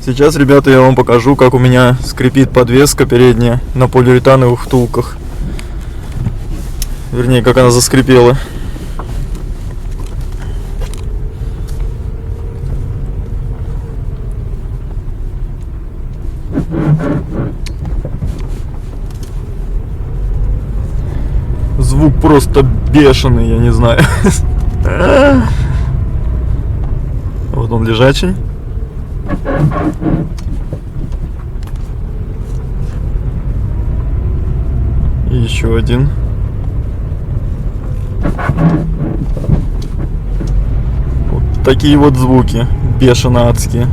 Сейчас, ребята, я вам покажу, как у меня скрипит подвеска передняя на полиуретановых втулках. Вернее, как она заскрипела. Звук просто бешеный, я не знаю. Вот он лежачий. И еще один. Вот такие вот звуки бешено адские.